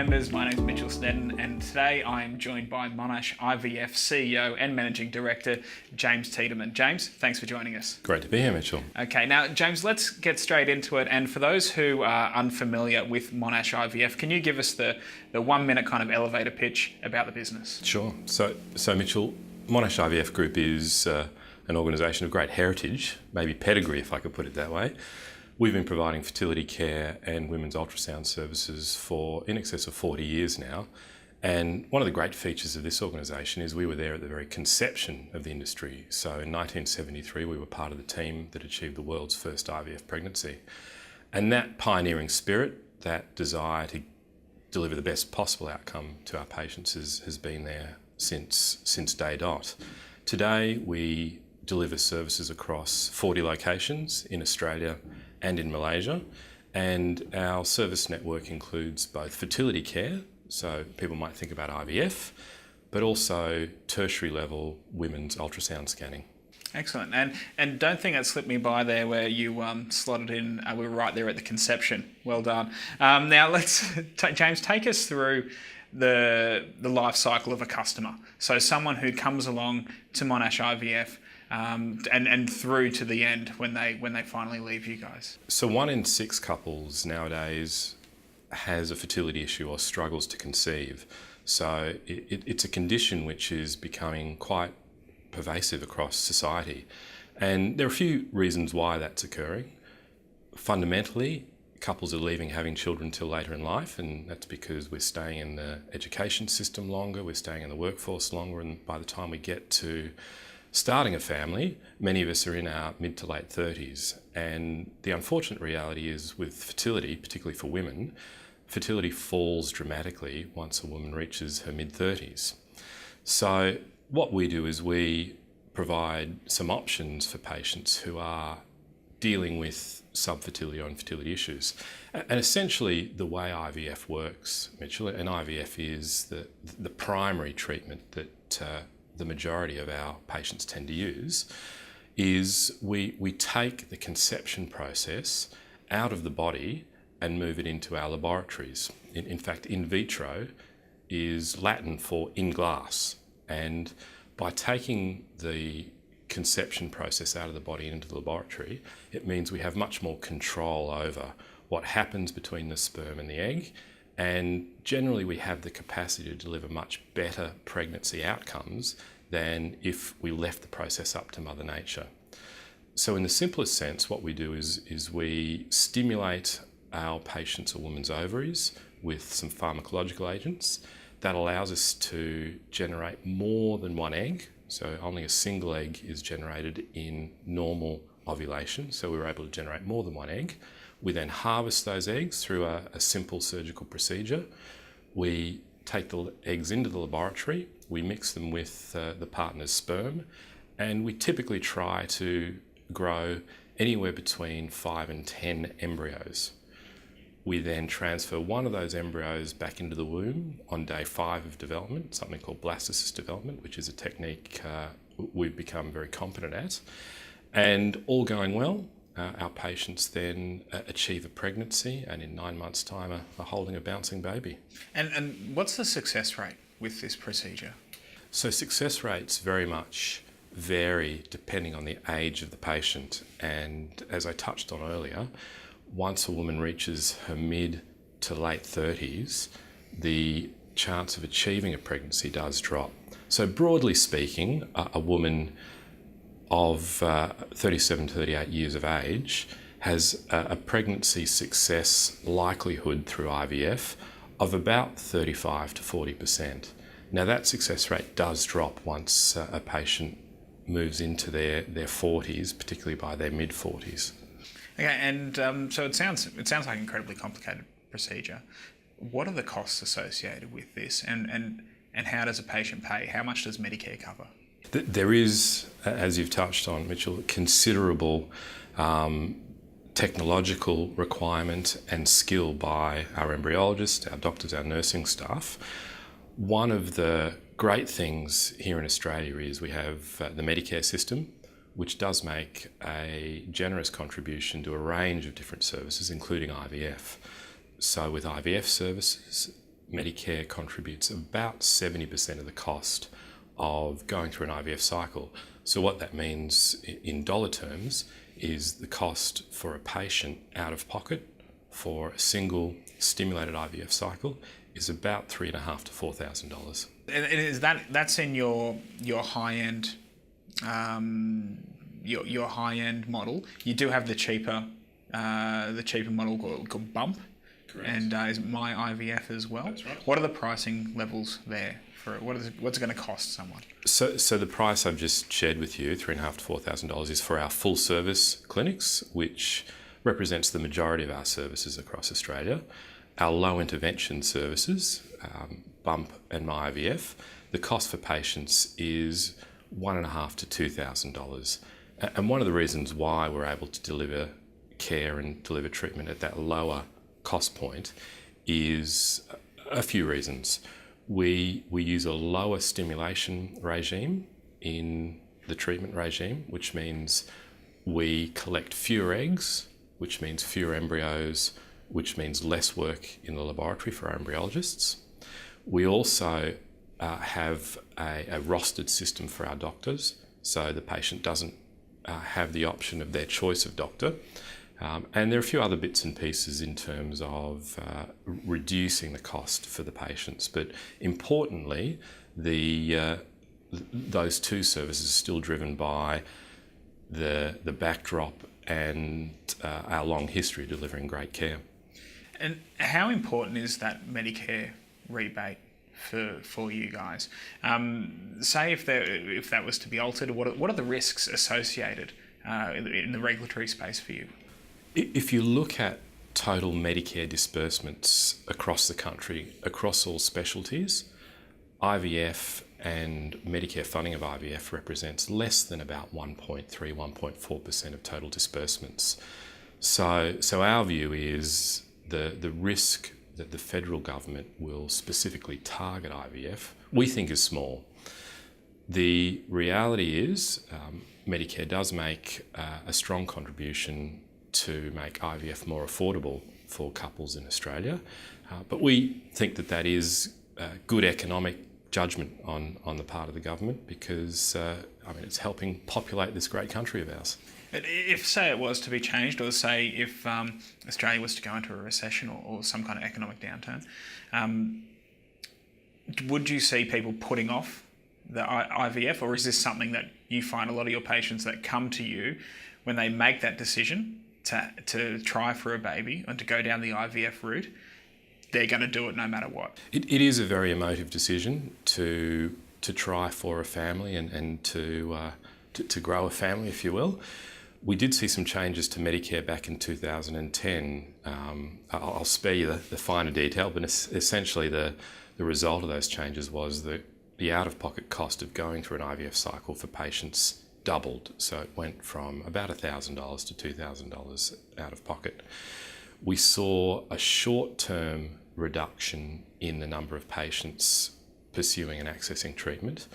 members. My name is Mitchell Sneddon, and today I am joined by Monash IVF CEO and Managing Director, James Thiedeman. James, thanks for joining us. Great to be here, Mitchell. Okay, now James, let's get straight into it. And for those who are unfamiliar with Monash IVF, can you give us the 1 minute kind of elevator pitch about the business? Sure. So Mitchell, Monash IVF Group is an organisation of great heritage, maybe pedigree if I could put it that way. We've been providing fertility care and women's ultrasound services for in excess of 40 years now. And one of the great features of this organisation is we were there at the very conception of the industry. So in 1973, we were part of the team that achieved the world's first IVF pregnancy. And that pioneering spirit, that desire to deliver the best possible outcome to our patients has been there since day dot. Today, we deliver services across 40 locations in Australia and in Malaysia, and our service network includes both fertility care, so people might think about IVF, but also tertiary level women's ultrasound scanning. Excellent. And don't think it slipped me by there where you slotted in, we were right there at the conception. Well done. Now let's, James, take us through the life cycle of a customer. So someone who comes along to Monash IVF, and through to the end when they finally leave you guys. So 1 in 6 couples nowadays has a fertility issue or struggles to conceive. So it's a condition which is becoming quite pervasive across society. And there are a few reasons why that's occurring. Fundamentally, couples are leaving having children till later in life, and that's because we're staying in the education system longer, we're staying in the workforce longer, and by the time we get to starting a family, many of us are in our mid to late 30s. And the unfortunate reality is with fertility, particularly for women, fertility falls dramatically once a woman reaches her mid 30s. So what we do is we provide some options for patients who are dealing with subfertility or infertility issues. And essentially the way IVF works, Mitchell, and IVF is the primary treatment that the majority of our patients tend to use, is we take the conception process out of the body and move it into our laboratories. In fact, in vitro is Latin for in glass. And by taking the conception process out of the body into the laboratory, it means we have much more control over what happens between the sperm and the egg. And generally we have the capacity to deliver much better pregnancy outcomes than if we left the process up to Mother Nature. So in the simplest sense, what we do is we stimulate our patients' or woman's ovaries with some pharmacological agents. That allows us to generate more than one egg. So only a single egg is generated in normal ovulation. So we were able to generate more than one egg. We then harvest those eggs through a simple surgical procedure. We take the eggs into the laboratory, we mix them with the partner's sperm, and we typically try to grow anywhere between 5 and 10 embryos. We then transfer one of those embryos back into the womb on day 5 of development, something called blastocyst development, which is a technique we've become very competent at. And all going well, our patients then achieve a pregnancy, and in 9 months' time are holding a bouncing baby. And what's the success rate with this procedure? So success rates very much vary depending on the age of the patient. And as I touched on earlier, once a woman reaches her mid to late 30s, the chance of achieving a pregnancy does drop. So broadly speaking, a woman of 37, 38 years of age has a pregnancy success likelihood through IVF of about 35 to 40%. Now that success rate does drop once a patient moves into their 40s, particularly by their mid 40s. Okay, and so it sounds like an incredibly complicated procedure. What are the costs associated with this, and how does a patient pay? How much does Medicare cover? There is, as you've touched on, Mitchell, considerable technological requirement and skill by our embryologists, our doctors, our nursing staff. One of the great things here in Australia is we have the Medicare system, which does make a generous contribution to a range of different services, including IVF. So with IVF services, Medicare contributes about 70% of the cost of going through an IVF cycle. So what that means in dollar terms is the cost for a patient out of pocket for a single stimulated IVF cycle is about $3,500 to $4,000. And is that's in your high end your high end model? You do have the cheaper model called Bump. Correct. And is it My IVF as well? That's right. What are the pricing levels there for it? What's it going to cost someone? So the price I've just shared with you, $3,500 to $4,000, is for our full service clinics, which represents the majority of our services across Australia. Our low intervention services, Bump and My IVF, the cost for patients is $1,500 to $2,000. And one of the reasons why we're able to deliver care and deliver treatment at that lower cost point is a few reasons. We use a lower stimulation regime in the treatment regime, which means we collect fewer eggs, which means fewer embryos, which means less work in the laboratory for our embryologists. We also have a rostered system for our doctors, so the patient doesn't have the option of their choice of doctor. And there are a few other bits and pieces in terms of reducing the cost for the patients. But importantly, those two services are still driven by the backdrop and our long history of delivering great care. And how important is that Medicare rebate for you guys? Say if that was to be altered, what are the risks associated in the regulatory space for you? If you look at total Medicare disbursements across the country, across all specialties, IVF and Medicare funding of IVF represents less than about 1.3, 1.4% of total disbursements. So our view is the risk that the federal government will specifically target IVF, we think is small. The reality is Medicare does make a strong contribution to make IVF more affordable for couples in Australia, but we think that is good economic judgment on the part of the government because it's helping populate this great country of ours. If, say, it was to be changed, or say if Australia was to go into a recession or some kind of economic downturn, would you see people putting off the IVF, or is this something that you find a lot of your patients that come to you when they make that decision to try for a baby and to go down the IVF route, they're going to do it no matter what? It is a very emotive decision to try for a family and to grow a family, if you will. We did see some changes to Medicare back in 2010. I'll spare you the finer detail, but essentially the result of those changes was that the out-of-pocket cost of going through an IVF cycle for patients doubled. So it went from about $1,000 to $2,000 out of pocket. We saw a short-term reduction in the number of patients pursuing and accessing treatment.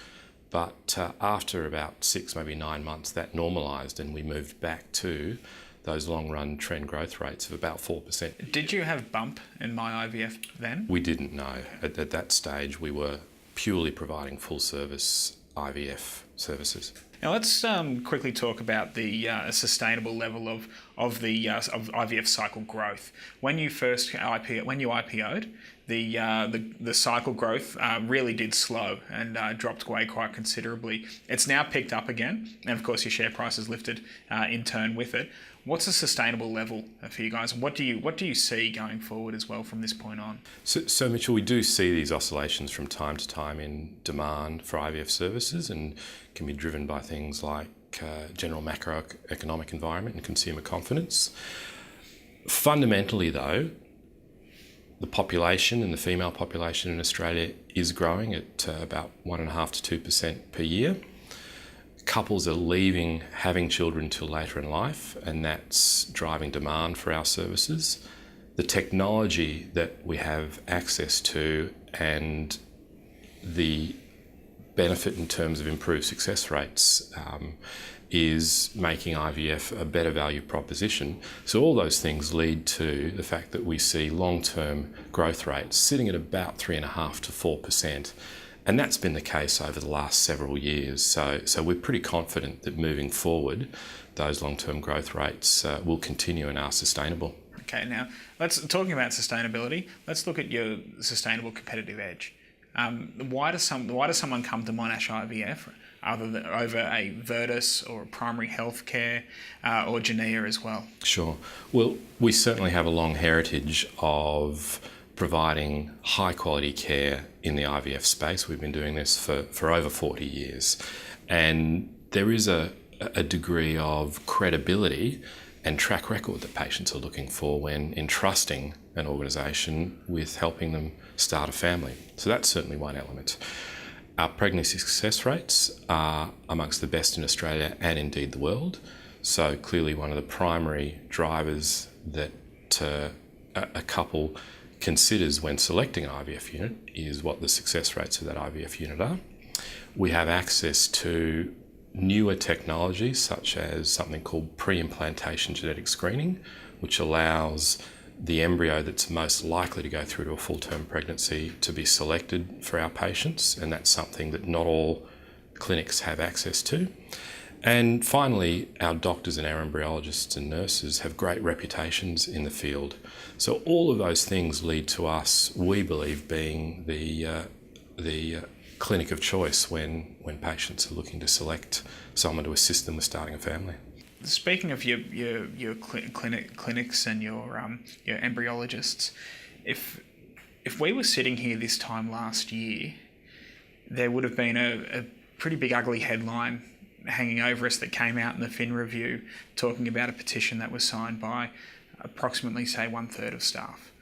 But after about 6, maybe 9 months, that normalised and we moved back to those long-run trend growth rates of about 4%. Did you have Bump in My IVF then? We didn't know. At that stage, we were purely providing full-service IVF services. Now let's quickly talk about the sustainable level of IVF cycle growth. When you IPO'd, the cycle growth really did slow and dropped away quite considerably. It's now picked up again, and of course your share price has lifted in turn with it. What's a sustainable level for you guys, and what do you see going forward as well from this point on? So Mitchell, we do see these oscillations from time to time in demand for IVF services, and can be driven by things like general macroeconomic environment and consumer confidence. Fundamentally, though, the population and the female population in Australia is growing at about 1.5% to 2% per year. Couples are leaving having children till later in life, and that's driving demand for our services. The technology that we have access to and the benefit in terms of improved success rates is making IVF a better value proposition. So all those things lead to the fact that we see long-term growth rates sitting at about 3.5% to 4%. And that's been the case over the last several years. So we're pretty confident that moving forward, those long-term growth rates will continue and are sustainable. Okay, now talking about sustainability, let's look at your sustainable competitive edge. Why does someone come to Monash IVF over a Virtus or a primary healthcare or Genea as well? Sure. Well, we certainly have a long heritage of providing high quality care in the IVF space. We've been doing this for over 40 years. And there is a degree of credibility and track record that patients are looking for when entrusting an organisation with helping them start a family. So that's certainly one element. Our pregnancy success rates are amongst the best in Australia and indeed the world. So clearly one of the primary drivers that a couple considers when selecting an IVF unit is what the success rates of that IVF unit are. We have access to newer technologies such as something called pre-implantation genetic screening, which allows the embryo that's most likely to go through to a full-term pregnancy to be selected for our patients, and that's something that not all clinics have access to. And finally, our doctors and our embryologists and nurses have great reputations in the field. So all of those things lead to us, we believe, being the clinic of choice when patients are looking to select someone to assist them with starting a family. Speaking of your clinics and your embryologists, if we were sitting here this time last year, there would have been a pretty big ugly headline hanging over us that came out in the Fin Review talking about a petition that was signed by approximately, say, 1/3 of staff.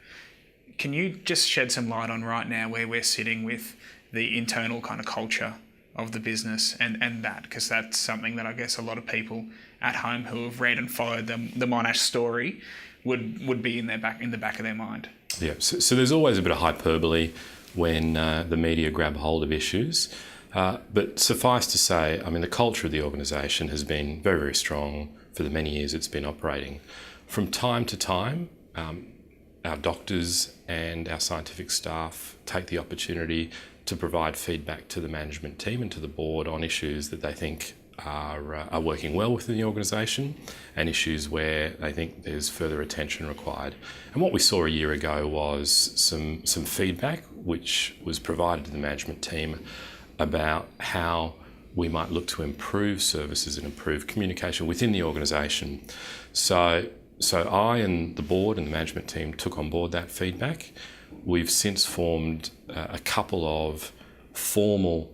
Can you just shed some light on right now where we're sitting with the internal kind of culture of the business and that? Because that's something that I guess a lot of people at home who have read and followed the Monash story would be in the back of their mind. Yeah, so there's always a bit of hyperbole when the media grab hold of issues. But suffice to say, I mean, the culture of the organisation has been very, very strong for the many years it's been operating. From time to time, our doctors and our scientific staff take the opportunity to provide feedback to the management team and to the board on issues that they think are working well within the organisation and issues where they think there's further attention required. And what we saw a year ago was some feedback which was provided to the management team about how we might look to improve services and improve communication within the organisation. So I and the board and the management team took on board that feedback. We've since formed a couple of formal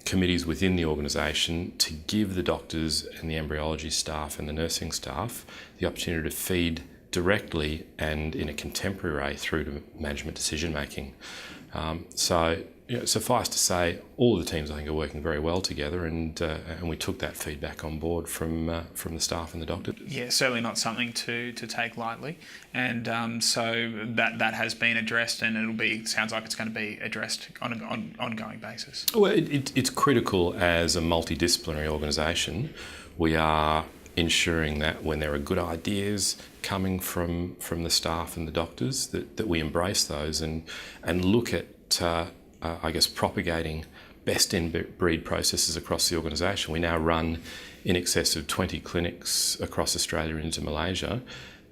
committees within the organisation to give the doctors and the embryology staff and the nursing staff the opportunity to feed directly and in a contemporary way through to management decision making. Suffice to say, all of the teams I think are working very well together, and we took that feedback on board from the staff and the doctors. Yeah, certainly not something to take lightly, and so that has been addressed, and sounds like it's going to be addressed on an ongoing basis. Well, it's critical as a multidisciplinary organisation. We are ensuring that when there are good ideas coming from the staff and the doctors, that we embrace those and look at propagating best-in-breed processes across the organisation. We now run in excess of 20 clinics across Australia and into Malaysia,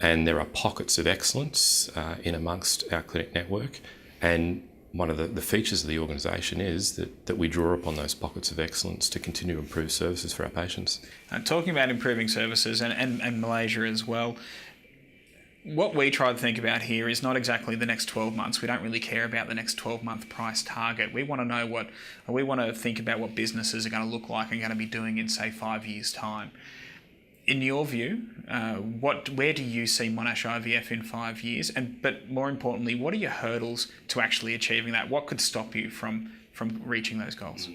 and there are pockets of excellence in amongst our clinic network. And one of the features of the organisation is that we draw upon those pockets of excellence to continue to improve services for our patients. Talking about improving services and Malaysia as well, what we try to think about here is not exactly the next 12 months. We don't really care about the next 12-month price target. We want to think about what businesses are going to look like and going to be doing in, say, 5 years' time. In your view, where do you see Monash IVF in 5 years? But more importantly, what are your hurdles to actually achieving that? What could stop you from reaching those goals?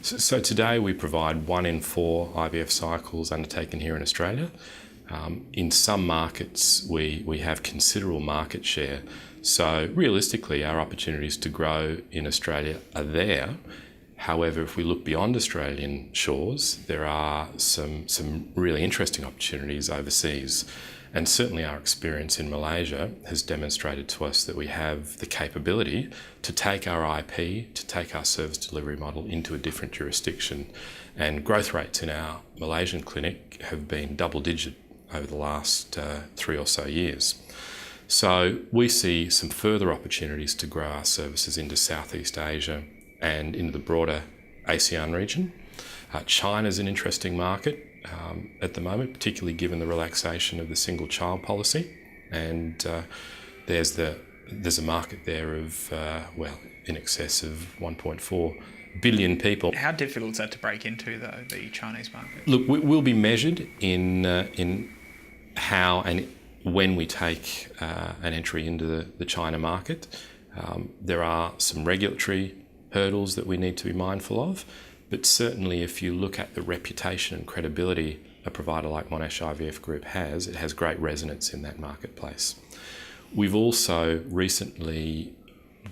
So today we provide 1 in 4 IVF cycles undertaken here in Australia. In some markets, we have considerable market share. So realistically, our opportunities to grow in Australia are there. However, if we look beyond Australian shores, there are some really interesting opportunities overseas. And certainly our experience in Malaysia has demonstrated to us that we have the capability to take our IP, to take our service delivery model into a different jurisdiction. And growth rates in our Malaysian clinic have been double digit over the last 3 or so years. So we see some further opportunities to grow our services into Southeast Asia and into the broader ASEAN region. China's an interesting market at the moment, particularly given the relaxation of the single child policy. And there's a market there of, in excess of 1.4 billion people. How difficult is that to break into, though, the Chinese market? Look, we'll be measured in how and when we take an entry into the China market. There are some regulatory hurdles that we need to be mindful of, but certainly if you look at the reputation and credibility a provider like Monash IVF Group has, it has great resonance in that marketplace. We've also recently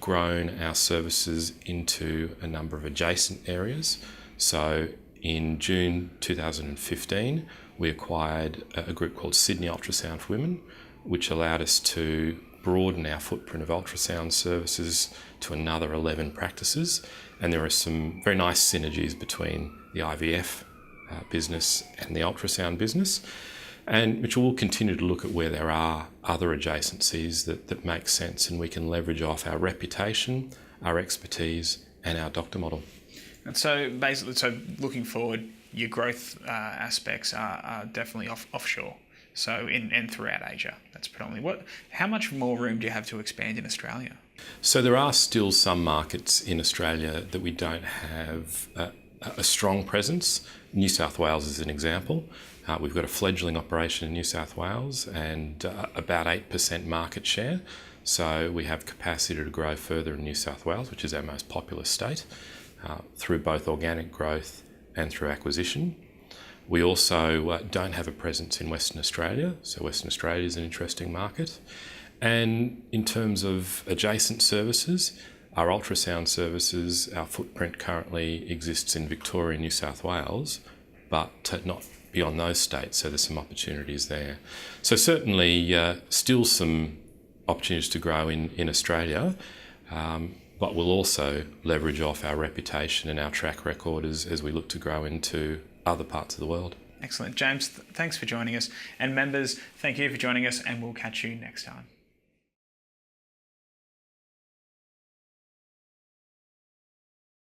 grown our services into a number of adjacent areas. So in June 2015, we acquired a group called Sydney Ultrasound for Women, which allowed us to broaden our footprint of ultrasound services to another 11 practices. And there are some very nice synergies between the IVF business and the ultrasound business, and which we'll continue to look at where there are other adjacencies that make sense and we can leverage off our reputation, our expertise and our doctor model. And so basically, looking forward, your growth aspects are definitely offshore. So and throughout Asia, that's predominantly. How much more room do you have to expand in Australia? So there are still some markets in Australia that we don't have a strong presence. New South Wales is an example. We've got a fledgling operation in New South Wales and about 8% market share. So we have capacity to grow further in New South Wales, which is our most populous state, through both organic growth and through acquisition. We also don't have a presence in Western Australia, so Western Australia is an interesting market. And in terms of adjacent services, our ultrasound services, our footprint currently exists in Victoria and New South Wales, but not beyond those states, so there's some opportunities there. So certainly still some opportunities to grow in Australia, but we'll also leverage off our reputation and our track record as we look to grow into other parts of the world. Excellent. James, thanks for joining us. And members, thank you for joining us, and we'll catch you next time.